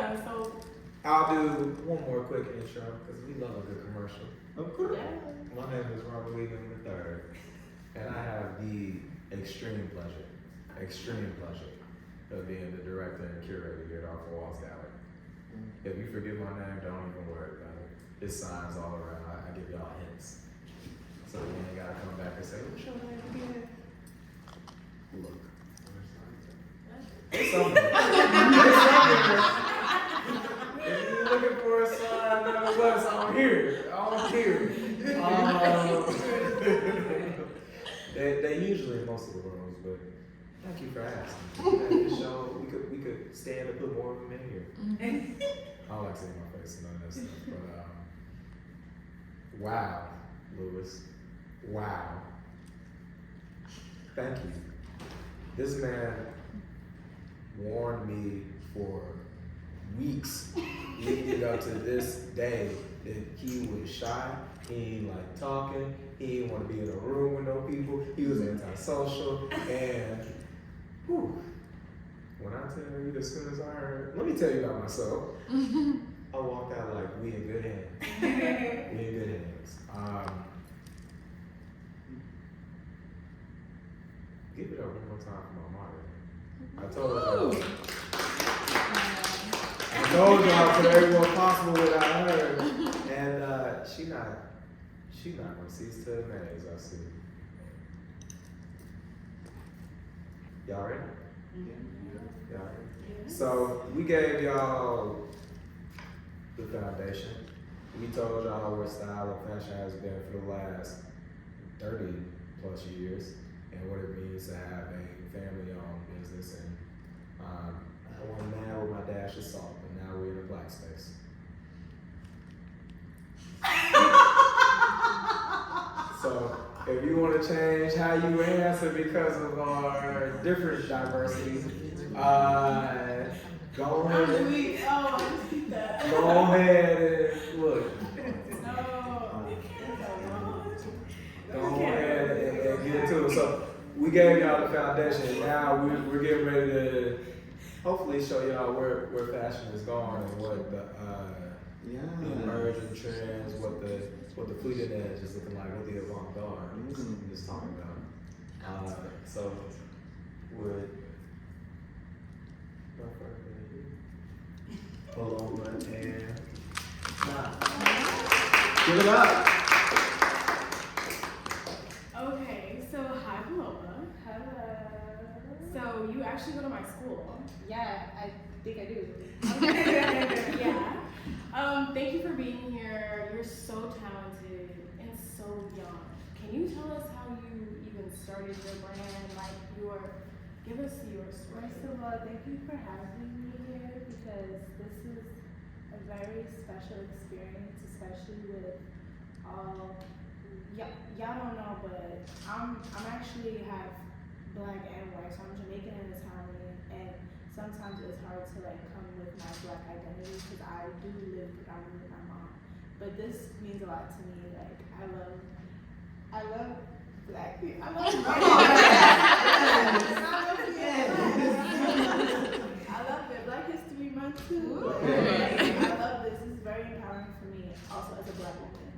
Yeah, so I'll do one more quick intro because we love a good commercial. Of course. yeah. My name is Robert William III, and I have the extreme pleasure of being the director and curator here at Artfullwalls Gallery. If you forget my name, don't even worry about it. There's signs all around. I give y'all hints. So you ain't gotta come back and say, what's your name again? Look. It's something. If you're looking for a sign, nevertheless, I'm here. They usually in most of the rooms, but thank you for asking. This show, we could stand to put more of them in here. I don't like seeing my face and none of that stuff, but wow, Lewis, wow. Thank you. This man warned me for weeks leading up to this day that he was shy, he ain't like talking, he didn't want to be in a room with no people, he was antisocial, and whew, when I tell you as soon as I heard, let me tell you about myself. I walked out like we in good hands. We in good hands. Give it up one more time for my mother. I told y'all to everyone possible without her, and she not gonna cease to amaze. I see. Y'all ready? Y'all ready? So we gave y'all the foundation. We told y'all what style of fashion has been for the last 30 plus years, and what it means to have a family-owned business. And I went mad with my dash of salt, but now we're in a black space. So if you want to change how you answer because of our different diversity, go ahead. Go ahead and look. Go ahead and get into it. So we gave y'all the foundation, and now we're getting ready to hopefully show y'all where fashion is going and what the emerging trends, what the fleeting edge is looking like, what the avant-garde is talking about. So with no further ado, Paloma and give it up. Okay, so hi Paloma. Hello. So you actually go to my school. Yeah, I think I do. Okay. Yeah. Thank you for being here. You're so talented and so young. Can you tell us how you even started your brand? Like give us your story. First of all, thank you for having me here because this is a very special experience, especially with all. Y'all don't know, but I'm actually half black and white, so I'm Jamaican and Italian, and sometimes it's hard to like come with my black identity because I do live predominantly with my mom. But this means a lot to me. Like I love black people. I love it. Black History Month too. I love this. This is very empowering for me, also as a black woman.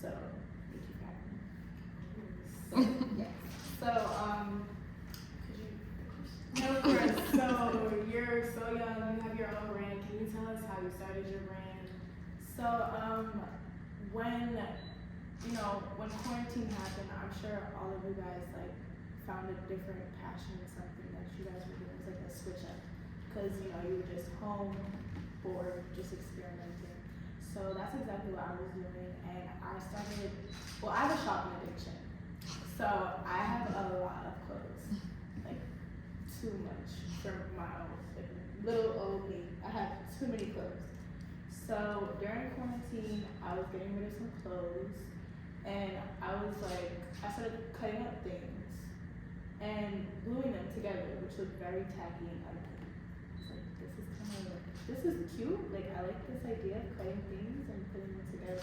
So thank you for having me. Yes. So No, of course. So you're so young. You have your own brand. Can you tell us how you started your brand? So when quarantine happened, I'm sure all of you guys like found a different passion in something that you guys were doing. It was like a switch up because you were just home or just experimenting. So that's exactly what I was doing, and I started. Well, I have a shopping addiction, so I have a lot of clothes, like too much for my own little old me. I have too many clothes. So during quarantine, I was getting rid of some clothes, and I started cutting up things and gluing them together, which looked very tacky and ugly. I was like, this is cute. Like I like this idea of cutting things and putting them together,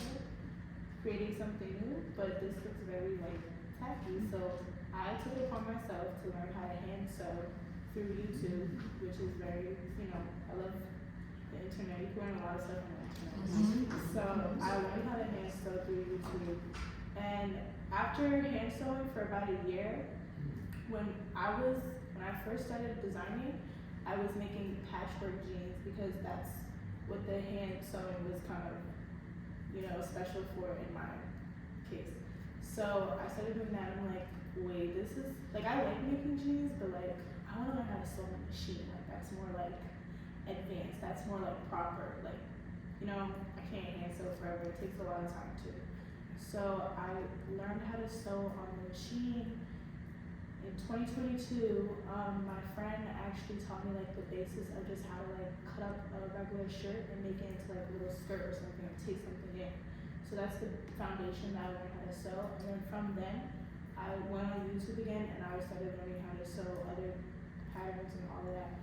creating something new. But this looks very like tacky. So I took it upon myself to learn how to hand sew through YouTube, which is very, I love the internet. You can learn a lot of stuff on the internet. So I learned how to hand sew through YouTube. And after hand sewing for about a year, when I first started designing, I was making patchwork jeans because that's what the hand sewing was kind of, special for in my case. So I started doing that and I'm like, wait, this is, like, I like making jeans, but like, I want to learn how to sew on a machine. Like, that's more like advanced, that's more like proper. Like, I can't hand sew forever, it takes a lot of time too. So I learned how to sew on the machine. In 2022, my friend actually taught me like the basis of just how to like cut up a regular shirt and make it into like a little skirt or something, or take something in. So that's the foundation that I learned how to sew. And then from then, I went on YouTube again and I started learning how to sew other patterns and all of that.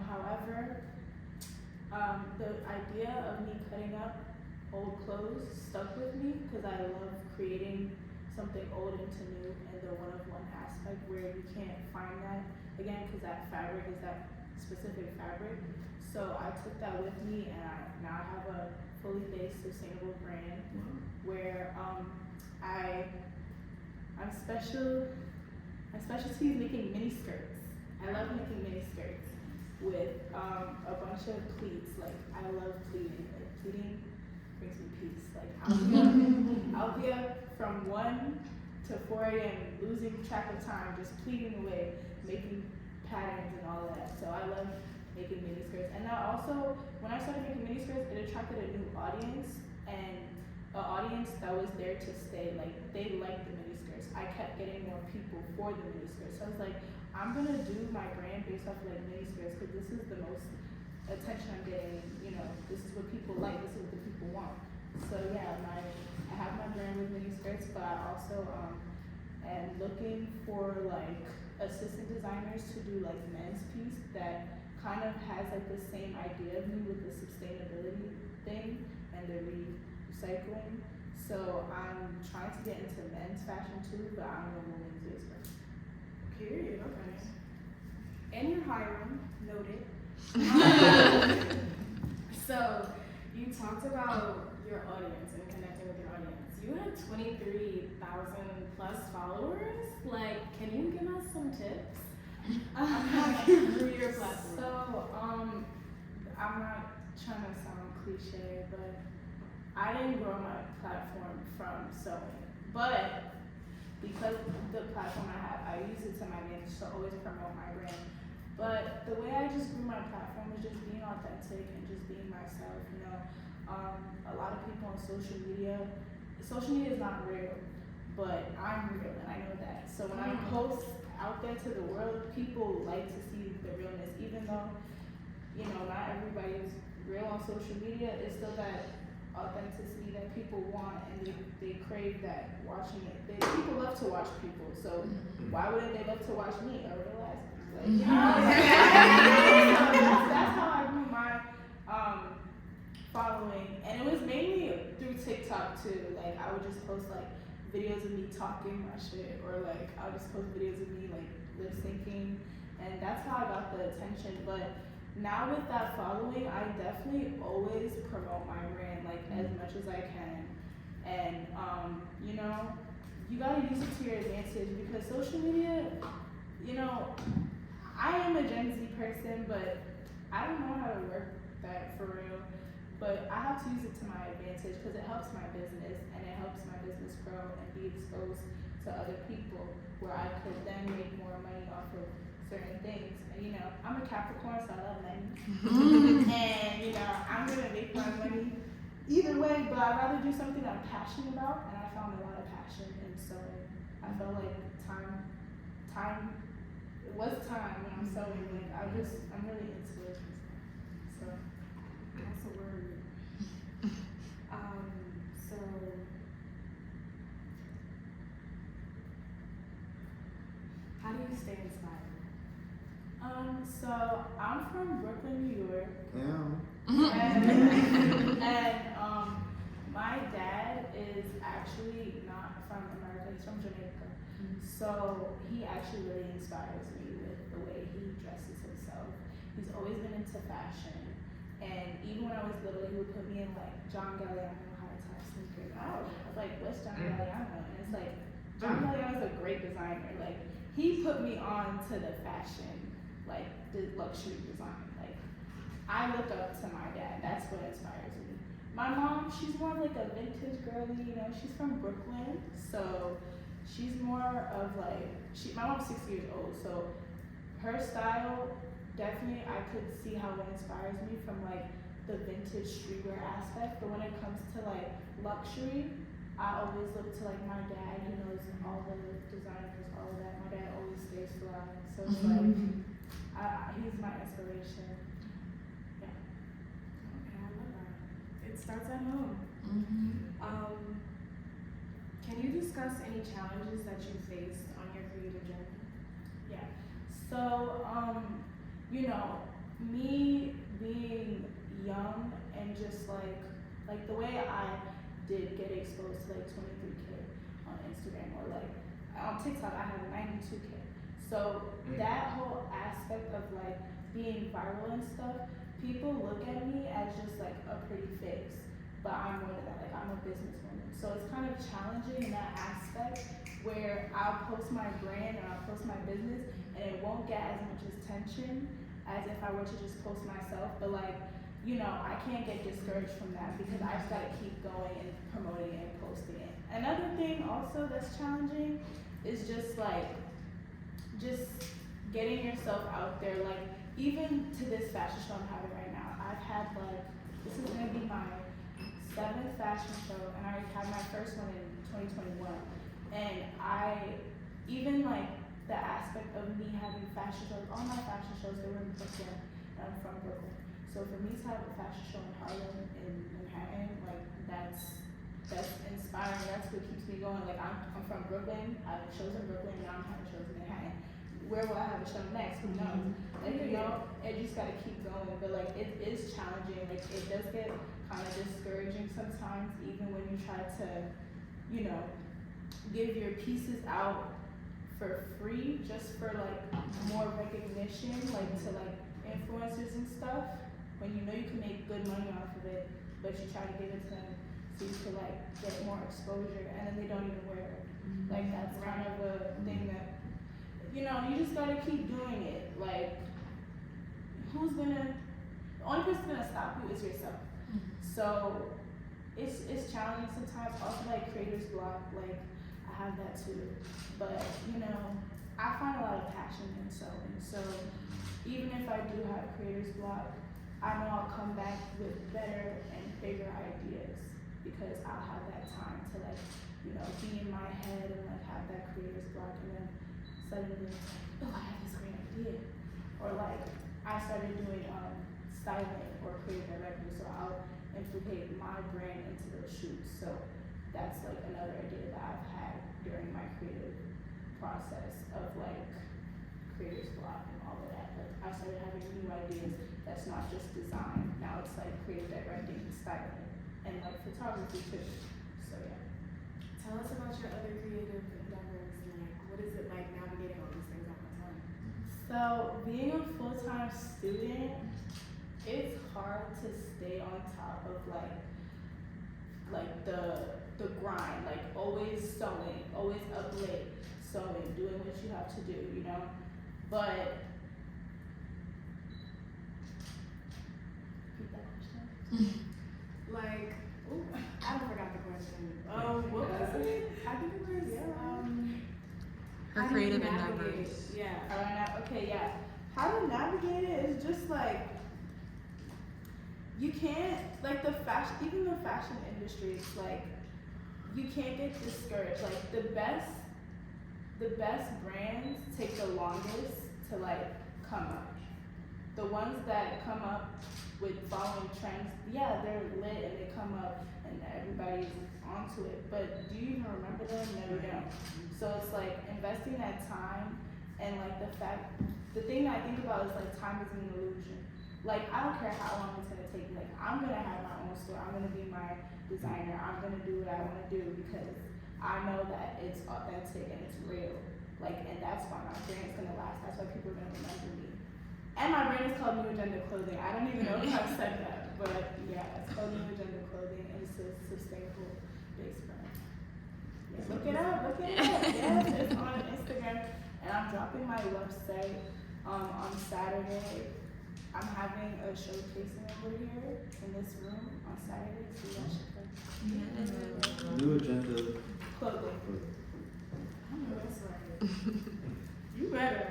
However, the idea of me cutting up old clothes stuck with me because I love creating something old into new and the one-of-one aspect where you can't find that again because that fabric is that specific fabric. So I took that with me and I now have a fully based sustainable brand where my specialty is making mini skirts. I love making mini skirts with a bunch of pleats. Like I love pleating. Like pleating brings me peace. Like I'll be up from 1 to 4 a.m. losing track of time, just pleating away, making patterns and all of that. So I love making mini skirts. And now also, when I started making mini skirts, it attracted a new audience and an audience that was there to stay. Like they liked the mini skirts. I kept getting more people for the mini skirts. So I was like, I'm gonna do my brand based off of like mini skirts because this is the most attention I'm getting. This is what people like. This is what the people want. So yeah, I have my brand with mini skirts, but I also am looking for like assistant designers to do like men's piece that kind of has like the same idea of me with the sustainability thing and the recycling. So I'm trying to get into men's fashion too, but I'm a women's expert. Period. Okay. And you're hiring. Noted. So you talked about your audience and connecting with your audience. You have 23,000 plus followers. Like, can you give us some tips on how you grew your platform? So, I'm not trying to sound cliche, but I didn't grow my platform from sewing. But because the platform I have, I use it to my advantage to always promote my brand. But the way I just grew my platform is just being authentic and just being myself, A lot of people on social media is not real, but I'm real and I know that. So when I post out there to the world, people like to see the realness, even though, not everybody's real on social media, it's still that authenticity that people want and they crave that watching it. People love to watch people, so why wouldn't they love to watch me? I realize. That's how I grew my following, and it was mainly through TikTok too. Like I would just post like videos of me talking my shit, or like I would just post videos of me like lip syncing, and that's how I got the attention. But now with that following, I definitely always promote my brand like as much as I can, and you gotta use it to your advantage because social media, I am a Gen Z person, but I don't know how to work that for real. But I have to use it to my advantage because it helps my business and it helps my business grow and be exposed to other people where I could then make more money off of certain things. And I'm a Capricorn, so I love money. And I'm gonna make my money either way, but I'd rather do something I'm passionate about, and I found a lot of passion in sewing. I felt like it was time when I'm sewing. Like I'm really into it. So that's a word. So how do you stay inspired? So I'm from Brooklyn, New York. Yeah. And my dad is actually not from America, he's from Jamaica. So he actually really inspires me with the way he dresses himself. He's always been into fashion. And even when I was little, he would put me in like John Galliano high top sneakers. I was like, what's John Galliano? And it's like, John Galliano is a great designer. Like, he put me on to the fashion, like the luxury design. Like, I look up to my dad. That's what inspires me. My mom, she's more like a vintage girly, you know, she's from Brooklyn. So she's more of like, my mom's 60 years old. So her style, definitely I could see how it inspires me from like the vintage streetwear aspect. But when it comes to like luxury, I always look to like my dad. He knows all the designers, all of that. My dad always stays fly. So it's like, he's my inspiration. Yeah. Okay, I love that. It starts at home. Can you discuss any challenges that you faced on your creative journey? Yeah. So, you know, me being young and just like the way I did get exposed to like 23K on Instagram, or like on TikTok I have 92K. So that whole aspect of like being viral and stuff, people look at me as just like a pretty face, but I'm more than that. Like, I'm a businesswoman. So it's kind of challenging in that aspect where I'll post my brand and I'll post my business and it won't get as much attention as if I were to just post myself. But like, you know, I can't get discouraged from that because I just gotta keep going and promoting it and posting it. Another thing also that's challenging is just getting yourself out there. Like, even to this fashion show I'm having right now, I've had like, this is gonna be my 7th fashion show, and I already had my first one in 2021. And even like the aspect of me having fashion shows, all my fashion shows, they were in Brooklyn, and I'm from Brooklyn. So for me to have a fashion show in Harlem, in Manhattan, like that's inspiring. That's what keeps me going. Like, I'm from Brooklyn, I have shows in Brooklyn, now I'm having shows in Manhattan. Where will I have a show next? Who knows? Like, you know, you just gotta keep going. But like, it is challenging. Like, it does get kind of discouraging sometimes, even when you try to, you know, give your pieces out for free, just for like more recognition, like to like influencers and stuff. When you know you can make good money off of it, but you try to give it to them so you can like get more exposure, and then they don't even wear it. Like, that's kind of a thing that, you know, you just gotta keep doing it. Like, the only person gonna stop you is yourself. So it's challenging sometimes. Also, like, creator's block, like I have that too. But you know, I find a lot of passion in sewing. So even if I do have creator's block, I know I'll come back with better and bigger ideas because I'll have that time to like, you know, be in my head and like have that creator's block, and then suddenly, oh, I have this great idea. Or like, I started doing styling or creative directing, so I'll implicate my brand into those shoots. So that's like another idea that I've had during my creative process of like creator's block and all of that. Like, I started having new ideas that's not just design. Now it's like creative directing, styling, and like photography too. So yeah. Tell us about your other creative endeavors. Like, what is it like navigating all these things at one time? So being a full-time student, it's hard to stay on top of like the grind, like always sewing, always up late sewing, doing what you have to do, you know. But repeat that question. Like, ooh, I forgot the question. What was it? I think it was Her how do you creative navigate? endeavors. Yeah. Okay, yeah. How to navigate it is just like, you can't, like even the fashion industry, it's like, you can't get discouraged. Like, the best brands take the longest to like come up. The ones that come up with following trends, yeah, they're lit and they come up and everybody's onto it. But do you even remember them? No, you don't. So it's like investing that time, and like the thing that I think about is like time is an illusion. Like, I don't care how long it's gonna take. Like, I'm gonna have my own store. I'm gonna be my designer. I'm gonna do what I wanna do because I know that it's authentic and it's real. Like, and that's why my brand's gonna last. That's why people are gonna remember me. And my brand is called New Agenda Clothing. I don't even know if I've said that, but yeah, it's called New Agenda Clothing, and it's a sustainable based brand. Yeah, look it up, look it up. Yes, it's on Instagram, and I'm dropping my website on Saturday. I'm having a showcasing over here in this room on Saturday, so you guys should come. New Agenda. Clothing. I know that's right. You better.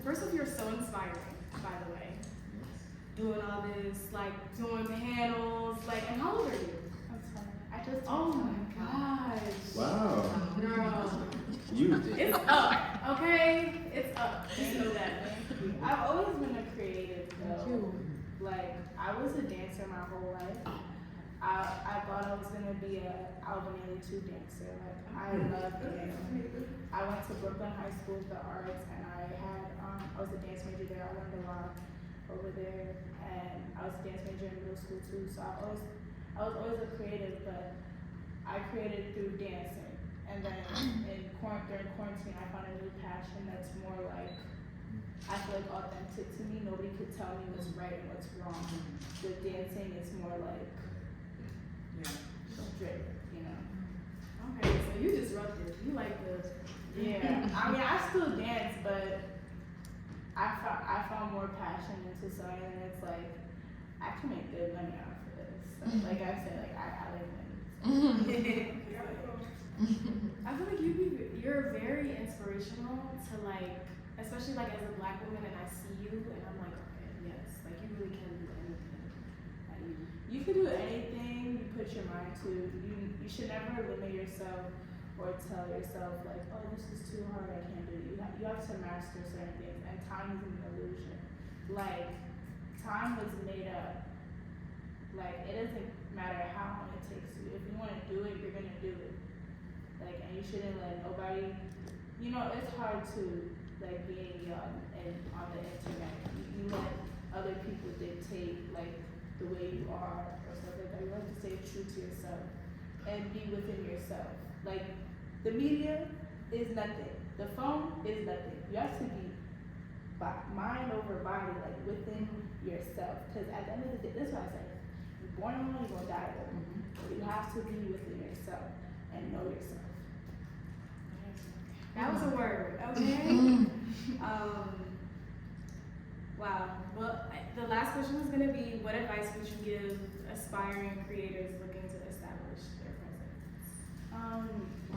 First off, you're so inspiring, by the way. Doing all this, like doing panels, like, and how old are you? I'm sorry. I just. Oh my gosh. Wow. Girl. You did. It's up, okay? It's up. Just know that. I've always been a creative though. Like I was a dancer my whole life. I thought I was gonna be a Alvin Ailey 2 dancer. Like I loved dancing. I went to Brooklyn High School for the arts, and I was a dance major there. I learned a lot over there, and I was a dance major in middle school too. So I was always a creative, but I created through dancing. And then during quarantine, I found a new passion that's more like, I feel like authentic to me. Nobody could tell me what's right and what's wrong. With dancing, it's more like straight, you know. Okay, so you disruptive. You like the. Yeah, I mean, I still dance, but I found more passion into something, and it's like I can make good money off of this. So, like I said, like I like money. I feel like you're very inspirational to like, especially like as a Black woman, and I see you, and I'm like, okay, yes, like you really can do anything. Like, You can do anything you put your mind to. You should never limit yourself or tell yourself like, oh, this is too hard, I can't do it. You have to master certain things, and time is an illusion. Like, time was made up. Like, it doesn't matter how long it takes you. If you want to do it, you're gonna do it. Like, and you shouldn't let nobody. You know, it's hard to like being young and on the internet. You let other people dictate like the way you are or stuff like that. You have to stay true to yourself and be within yourself. Like the media is nothing. The phone is nothing. You have to be mind over body, like within yourself. Because at the end of the day, that's what I say. You're born alone, you're gonna die alone. You have to be within yourself and know yourself. that was a word, okay? Wow. Well, the last question is going to be, what advice would you give aspiring creators looking to establish their presence?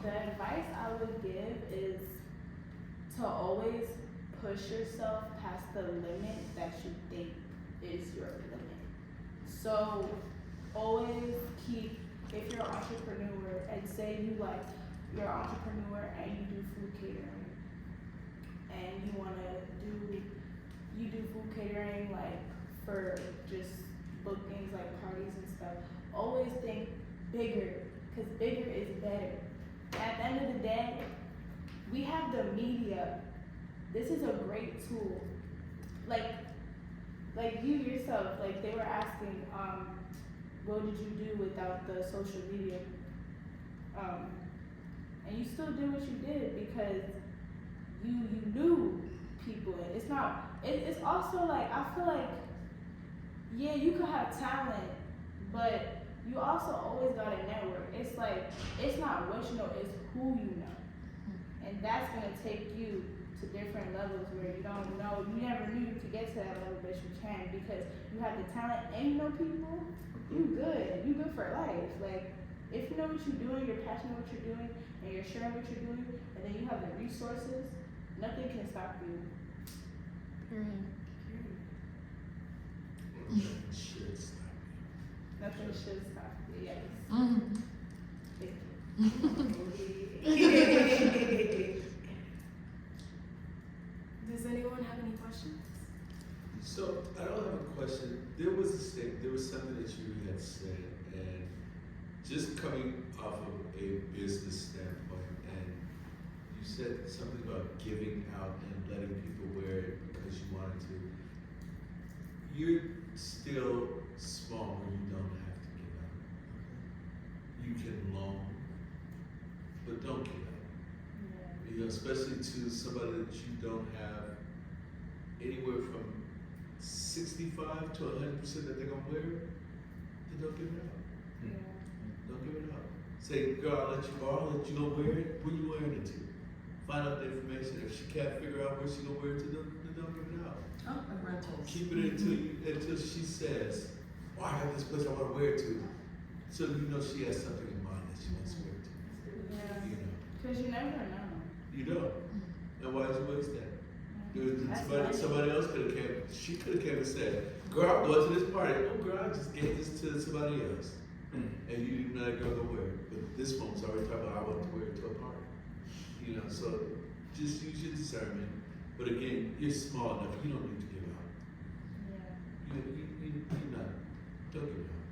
The advice I would give is to always push yourself past the limit that you think is your limit. So always keep, if you're an entrepreneur and say you're an entrepreneur and you do food catering and you do food catering like for just bookings like parties and stuff, always think bigger, because bigger is better. At the end of the day, we have the media. This is a great tool. Like you yourself, like they were asking, what did you do without the social media? And you still did what you did because you knew people. And it's also like, I feel like, yeah, you could have talent, but you also always gotta network. It's like, it's not what you know, it's who you know. And that's gonna take you to different levels where you don't know, you never knew you could get to that level, but you can because you have the talent and you know people, you good for life. Like, if you know what you're doing, you're passionate what you're doing, and you're sharing what you're doing, and then you have the resources, nothing can stop you. Nothing should stop you, yes. Does anyone have any questions? So I don't have a question. There was something that you had said, and just coming off of a business standpoint, and you said something about giving out and letting people wear it because you wanted to. You're still small where you don't have to give out. You can loan, but don't give out. You know, especially to somebody that you don't have anywhere from 65 to 100% that they're gonna wear it, then don't give it up. Yeah. Don't give it up. Say, girl, I'll let you borrow, let you go wear it. Where you wearing it to? Find out the information. If she can't figure out where she gonna wear it to, then don't give it out. Oh, the rentals. Keep it until she says, "Oh, I got this place I want to wear it to," so you know she has something in mind that she wants to wear it to. Yeah. You know, Because you never know. you don't. And why'd you waste that? That's Somebody else could have came. She could have came and said, "Girl, I'm going to this party." Oh, girl, I just gave this to somebody else, and you didn't let girl go wear it. But this woman's already talking about I want to wear it to a party. You know, so just use your discernment. But again, you're small enough. You don't need to give out. Yeah. You're not. Don't give out.